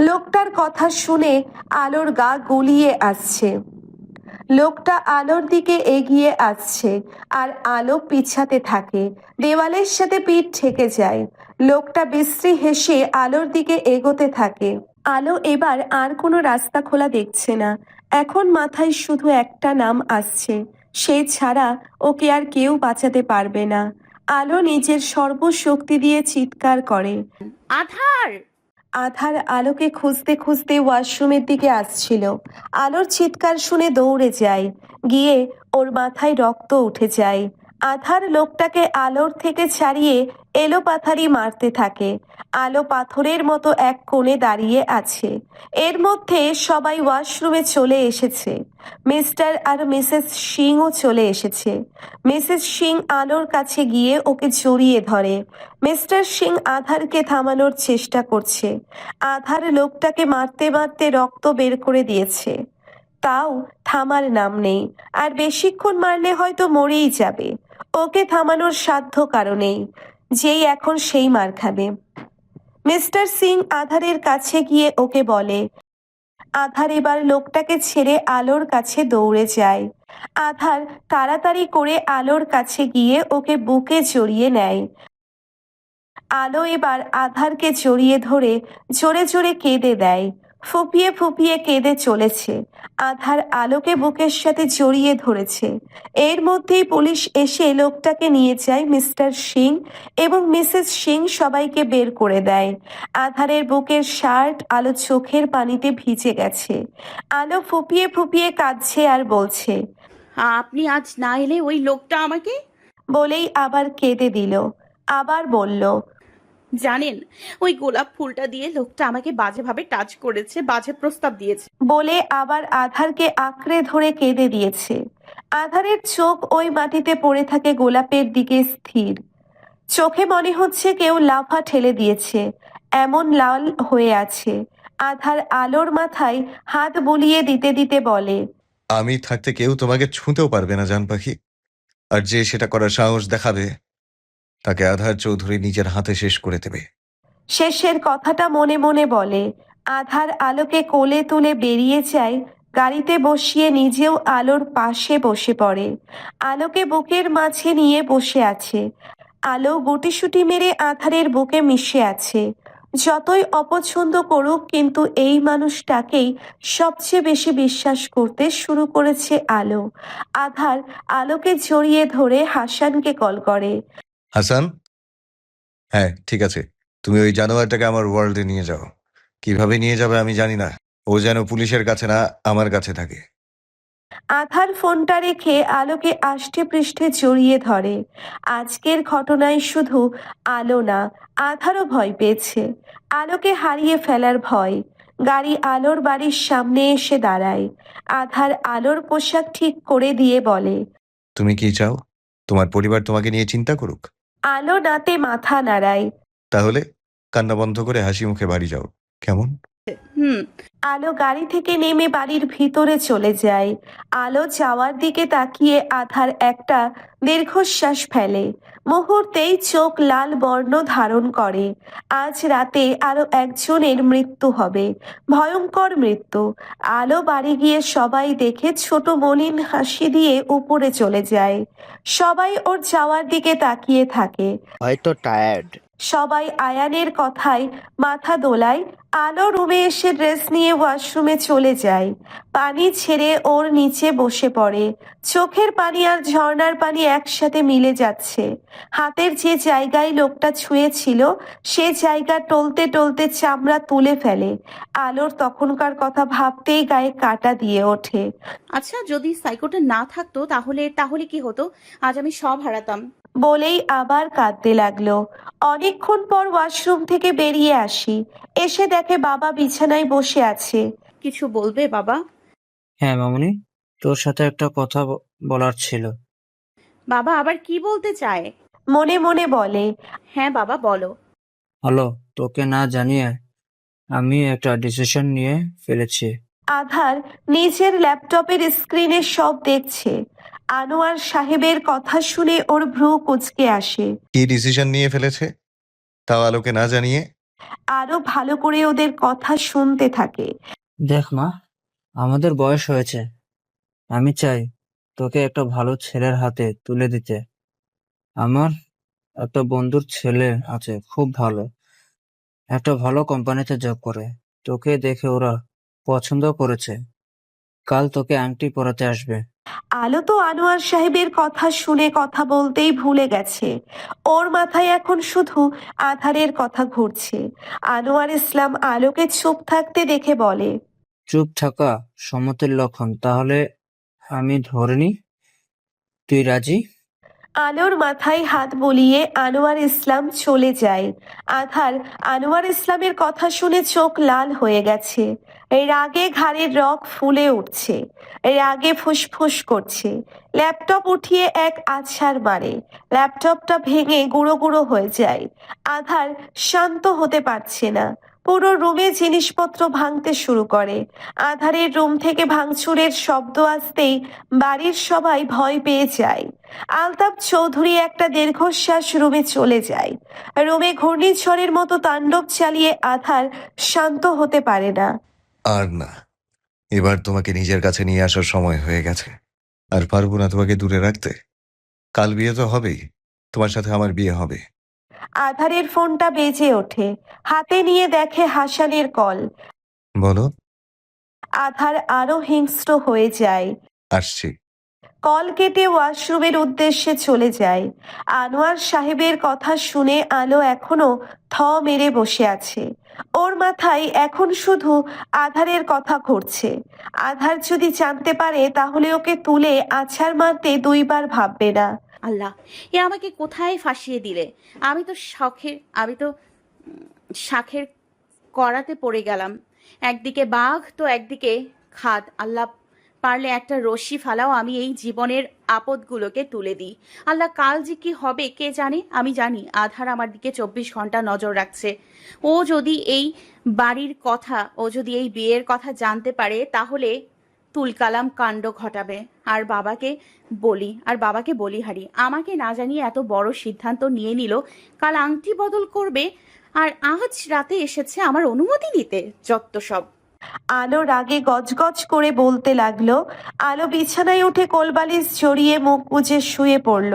লোকটার কথা শুনে আলোর গা গুলিয়ে আসছে। লোকটা আলোর দিকে এগিয়ে আসছে আর আলো পিছাতে থাকে, দেওয়ালের সাথে পিঠ ঠেকে যায়। লোকটা বিশ্রী হেসে আলোর দিকে এগোতে থাকে। আলো এবার আর কোনো রাস্তা খোলা দেখছে না। এখন মাথায় শুধু একটা নাম আসছে, সে ছাড়া ওকে আর কেউ বাঁচাতে পারবে না। আলো নিজের সর্বশক্তি দিয়ে চিৎকার করে। আধার! আধার আলোকে খুঁজতে খুঁজতে ওয়াশরুমের দিকে আসছিল। আলোর চিৎকার শুনে দৌড়ে যায়, গিয়ে ওর মাথায় রক্ত উঠে যায়। আধার লোকটাকে আলোর থেকে ছাড়িয়ে এলোপাথারি মারতে থাকে। আলো পাথরের মতো এক কোণে দাঁড়িয়ে আছে। এর মধ্যে সবাই ওয়াশরুমে চলে এসেছে। মিস্টার আর মিসেস সিংও চলে এসেছে। মিসেস সিং আলোর কাছে গিয়ে ওকে জড়িয়ে ধরে। মিস্টার সিং আধারকে থামানোর চেষ্টা করছে। আধার লোকটাকে মারতে মারতে রক্ত বের করে দিয়েছে, তাও থামার নাম নেই। আর বেশিক্ষণ মারলে হয়তো মরেই যাবে। ওকে থামানোর সাধ্য কারণেই, যেই এখন সেই মার খাবে। মিস্টার সিং আধারের কাছে গিয়ে ওকে বলে। আধার এবার লোকটাকে ছেড়ে আলোর কাছে দৌড়ে যায়। আধার তাড়াতাড়ি করে আলোর কাছে গিয়ে ওকে বুকে জড়িয়ে নেয়। আলো এবার আধারকে জড়িয়ে ধরে জোরে জোরে কেঁদে দেয়, ফুপিয়ে ফুপিয়ে কেঁদে চলেছে। আধার আলোকে বুকের সাথে জড়িয়ে ধরেছে। এর মধ্যেই পুলিশ এসে লোকটাকে নিয়ে যায়। মিস্টার সিং এবং মিসেস সিং সবাইকে বের করে দেয়। আধারের বুকের শার্ট আলো চোখের পানিতে ভিজে গেছে। আলো ফুপিয়ে ফুপিয়ে কাঁদছে আর বলছে, আপনি আজ না এলে ওই লোকটা আমাকে... বলেই আবার কেঁদে দিল। আবার বলল, জানেন, ওই গোলাপ ফুলটা দিয়ে লোকটা আমাকে বাজেভাবে টাচ করেছে, বাজে প্রস্তাব দিয়েছে। বলে আবার আধারকে আঁকড়ে ধরে কেঁদে দিয়েছে। আধারের চোখ ওই মাটিতে পড়ে থাকে গোলাপের দিকে স্থির। চোখে মনে হচ্ছে কেউ লাফা ঠেলে দিয়েছে, এমন লাল হয়ে আছে। আধার আলোর মাথায় হাত বুলিয়ে দিতে দিতে বলে, আমি থাকতে কেউ তোমাকে ছুঁতেও পারবে না জান পাখি। আর যে সেটা করার সাহস দেখাবে তাকে আধার চৌধুরী নিজের হাতে শেষ করে দেবে। শেষের কথাটা মনে মনে বলে। আধার আলোকে কোলে তুলে বেরিয়ে যায়। গাড়িতে বসিয়ে নিজেও আলোর পাশে বসে পড়ে। আলোকে বুকের মাঝে নিয়ে বসে আছে। আলো গুটিসুটি মেরে আধারের বুকে মিশে আছে। যতই অপছন্দ করুক, কিন্তু এই মানুষটাকেই সবচেয়ে বেশি বিশ্বাস করতে শুরু করেছে আলো। আধার আলোকে জড়িয়ে ধরে হাসানকে কল করে। হাসান, হ্যাঁ ঠিক আছে, তুমি ওই জানোয়ারটাকে আমার ওয়ার্ল্ডে নিয়ে যাও। কিভাবে নিয়ে যাবে আমি জানি না, ও যেন পুলিশের কাছে না আমার কাছে থাকে। আধার ফোনটা রেখে আলোকে আষ্টে পৃষ্ঠে জড়িয়ে ধরে। আজকের ঘটনায় শুধু আলো না, আধারও ভয় পেয়েছে। আলোকে হারিয়ে ফেলার ভয়। গাড়ি আলোর বাড়ির সামনে এসে দাঁড়ায়। আধার আলোর পোশাক ঠিক করে দিয়ে বলে, তুমি কি চাও তোমার পরিবার তোমাকে নিয়ে চিন্তা করুক? আলো নাতে মাথা নাড়ায়। তাহলে কান্না বন্ধ করে হাসি মুখে বাড়ি যাও, কেমন? হুম। আলো গাড়ি থেকে নেমে বাড়ির ভিতরে চলে যায়। আলো যাওয়ার দিকে তাকিয়ে আধার একটা দীর্ঘশ্বাস ফেলে। মুহূর্তেই চোখ লাল বর্ণ ধারণ করে। আজ রাতে আরো একজনের মৃত্যু হবে, ভয়ঙ্কর মৃত্যু। আলো বাড়ি গিয়ে সবাই দেখে ছোট মলিন হাসি দিয়ে উপরে চলে যায়। সবাই ওর যাওয়ার দিকে তাকিয়ে থাকে। হয়তো টায়ার্ড। সবাই আয়ানের কথায় মাথা দোলায়। আলো রুমে এসে ড্রেস নিয়ে ওয়াশরুমে চলে যায়। পানি ছেড়ে ওর নিচে বসে পড়ে। চোখের পানি আর ঝর্ণার পানি একসাথে মিলে যাচ্ছে। হাতের যে জায়গায় লোকটা ছুঁয়েছিল সে জায়গা টলতে টলতে চামড়া তুলে ফেলে। আলোর তখনকার কথা ভাবতেই গায়ে কাঁটা দিয়ে ওঠে। আচ্ছা, যদি সাইকোটা না থাকতো তাহলে তাহলে কি হতো? আজ আমি সব হারাতাম। বলেই আবার কাঁদতে লাগলো। অনেকক্ষণ পর ওয়াশরুম থেকে বেরিয়ে আসি। এসে দেখে বাবা বিছানায় বসে আছে। কিছু বলবে বাবা? হ্যাঁ মামুনি, তোর সাথে একটা কথা বলার ছিল। বাবা আবার কি বলতে চায়? মনে মনে বলে, হ্যাঁ বাবা বলো। হ্যালো, তোকে না জানিয়ে আমি একটা ডিসিশন নিয়ে ফেলেছি। আধার নিজের ল্যাপটপের স্ক্রিনে সব দেখছে। আনোয়ার সাহেবের কথা শুনে ওর ভ্রু কুঁচকে আসে। কি ডিসিশন নিয়ে ফেলেছে, তাও আলোকে না জানিয়ে? আরো ভালো করে ওদের কথা শুনতে থাকে। দেখ মা, আমাদের বয়স হয়েছে। আমি চাই তোকে একটা ভালো ছেলের হাতে তুলে দিতে। আমার একটা বন্ধুর ছেলে আছে, খুব ভালো, একটা ভালো কোম্পানিতে জব করে। তোকে দেখে ওরা পছন্দ করেছে। কাল তোকে আংটি পরাতে আসবে। আলো তো আনোয়ার সাহেবের কথা শুনে কথা বলতেই ভুলে গেছে। ওর মাথায় এখন শুধু আধারের কথা ঘুরছে। আনোয়ার ইসলাম আলোকে চুপ থাকতে দেখে বলে, চুপ থাকা সম্মতির লক্ষণ। তাহলে আমি ধরে নি তুই রাজি। আলোর মাথায় হাত বুলিয়ে আনোয়ার ইসলাম চলে যায়। আধার আনোয়ার ইসলামের কথা শুনে চোখ লাল হয়ে গেছে। রাগে ঘাড়ের রগ ফুলে উঠছে। রাগে ফুসফুস করছে। ল্যাপটপ উঠিয়ে এক আছাড় মারে। ল্যাপটপটা ভেঙে গুঁড়ো গুঁড়ো হয়ে যায়। আধার শান্ত হতে পারছে না। পুরো রুমে জিনিসপত্র ভাঙতে শুরু করে। আধারের রুম থেকে ভাঙচুরের শব্দ আসতেই বাড়ির সবাই ভয় পেয়ে যায়। আলতাফ চৌধুরী একটা দীর্ঘশ্বাস রুমে চলে যায়। রুমে ঘূর্ণিঝড়ের মতো তাণ্ডব চালিয়ে আধার শান্ত হতে পারে না। আর না, এবার তোমাকে নিজের কাছে নিয়ে আসার সময় হয়ে গেছে। আর পারবো না তোমাকে দূরে রাখতে। কাল বিয়ে তো হবেই, তোমার সাথে আমার বিয়ে হবে। আধারের ফোনটা বেজে ওঠে। হাতে নিয়ে দেখে হাসানের কল। বলো। আধার আরো হিংস্র হয়ে যায়। আসছি। কল কেটে ওয়াশরুমের উদ্দেশ্যে চলে যায়। আনোয়ার সাহেবের কথা শুনে আলো এখনো থ মেরে বসে আছে। ওর মাথায় এখন শুধু আধারের কথা ঘুরছে। আধার যদি জানতে পারে তাহলে ওকে তুলে আছাড় মারতে দুইবার ভাববে না। আল্লাহ, এ আমাকে কোথায় ফাঁসিয়ে দিলে। আমি তো শাখের করাতে পড়ে গেলাম। একদিকে বাঘ তো একদিকে খাদ। আল্লাহ, পারলে একটা রশ্মি ফালাও, আমি এই জীবনের আপদগুলোকে তুলে দিই। আল্লাহ, কাল যে কি হবে কে জানে। আমি জানি আধার আমার দিকে 24 ঘন্টা নজর রাখছে। ও যদি এই বাড়ির কথা, ও যদি এই বিয়ের কথা জানতে পারে তাহলে তুলকালাম কাণ্ড ঘটাবে। আর বাবাকে বলি হারি আমাকে না জানিয়ে এত বড় সিদ্ধান্ত নিয়ে নিল। কাল আংটি বদল করবে আর আজ রাতে এসেছে আমার অনুমতি নিতে। যত সব। আলো রাগে গজগজ করে বলতে লাগলো। আলো বিছানায় উঠে কোলবালিশ জড়িয়ে মুখ গুজে শুয়ে পড়ল।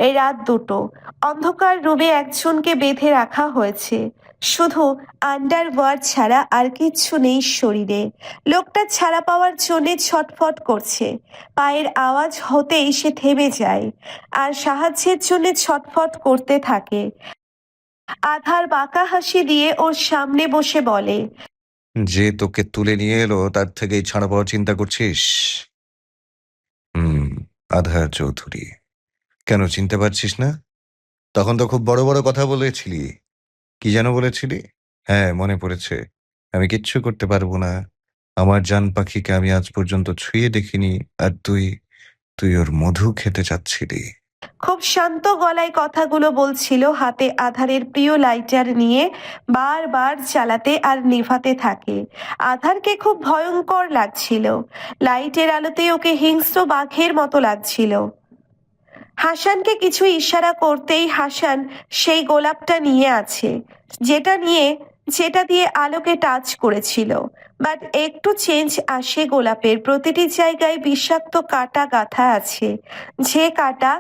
এই রাত 2টো। অন্ধকার রুমে একজনকে বেঁধে রাখা হয়েছে। শুধু আন্ডারওয়্যার ছাড়া আর কিচ্ছু নেই শরীরে। লোকটা ছাড়া পাওয়ার জন্যে ছটফট করছে। পায়ের আওয়াজ হতেই সে থেমে যায় আর সাহায্যের জন্য ছটফট করতে থাকে। আধার বাঁকা হাসি দিয়ে ওর সামনে বসে বলে, যে তোকে তুলে নিয়ে এলো তার থেকেই ছাড়া পাওয়ার চিন্তা করছিস? হুম। আধার চৌধুরী। কেন চিনতে পারছিস না? তখন তো খুব বড় বড় কথা বলেছিলি। কি যেন বলেছিলি? হ্যাঁ, মনে পড়েছে। আমি কিচ্ছু করতে পারবো না। আমার জান পাখিকে আমি আজ পর্যন্ত ছুঁয়ে দেখিনি। আর তুই ওর মধু খেতে চাচ্ছিলি। খুব শান্ত গলায় কথাগুলো বলছিল। হাতে আধারের প্রিয় লাইটার নিয়ে বারবার জ্বালাতে আর নেভাতে থাকে। আধারকে খুব ভয়ঙ্কর লাগছিল। লাইটের আলোতে ওকে হিংস্র বাঘের মতো লাগছিল। হাসানকে কিছু ইশারা করতেই হাসান সেই গোলাপটা নিয়ে আছে, যেটা দিয়ে আলোকে টাচ করেছিল। বাট একটু চেঞ্জ আসে গোলাপের। প্রতিটি জায়গায় বিষাক্ত কাঁটা গাঁথা আছে। যে কাঁটা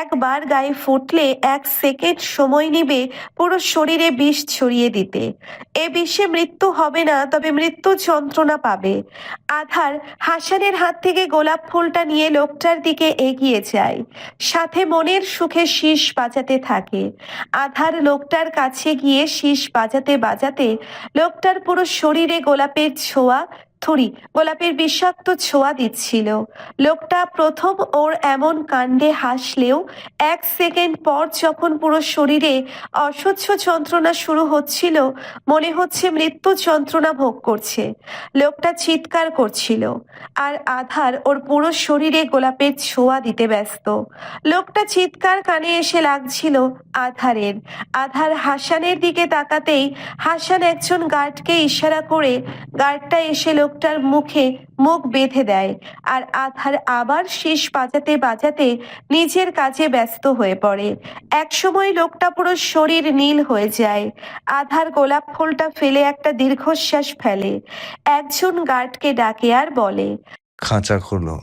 একবার গায়ে ফুটলে 1 সেকেন্ড সময় নেবে পুরো শরীরে বিষ ছড়িয়ে দিতে। এ বিষে মৃত্যু হবে না, তবে মৃত্যু যন্ত্রণা পাবে। আধার হাসানের হাত থেকে গোলাপ ফুলটা নিয়ে লোকটার দিকে এগিয়ে যায়। সাথে মনের সুখে শীষ বাজাতে থাকে। আধার লোকটার কাছে গিয়ে শীষ বাজাতে বাজাতে লোকটার পুরো শরীরে গোলাপের বিষাক্ত ছোঁয়া দিচ্ছিল। লোকটা প্রথম ওর এমন কাণ্ডে হাসলেও 1 সেকেন্ড পর যখন পুরো শরীরে অসহ্য যন্ত্রণা শুরু হচ্ছিল, মনে হচ্ছে মৃত্যু যন্ত্রণা ভোগ করছে। লোকটা চিৎকার করছিল আর আধার ওর পুরো শরীরে গোলাপের ছোঁয়া দিতে ব্যস্ত। লোকটা চিৎকার কানে এসে লাগছিল আধারের। আধার হাসানের দিকে তাকাতেই হাসান একজন গার্ডকে ইশারা করে গার্ডটা এসে লোক লোকটার মুখে মুখ বেঁধে দেয় আর আধার আবার শেষ বাজাতে বাজাতে নিজের কাজে ব্যস্ত হয়ে পড়ে। একসময় লোকটা পুরো শরীর নীল হয়ে যায়। আধার গোলাপ ফুলটা ফেলে একটা দীর্ঘশ্বাস ফেলে, একজন গার্ডকে ডাকে আর বলে, খাঁচা খোলো।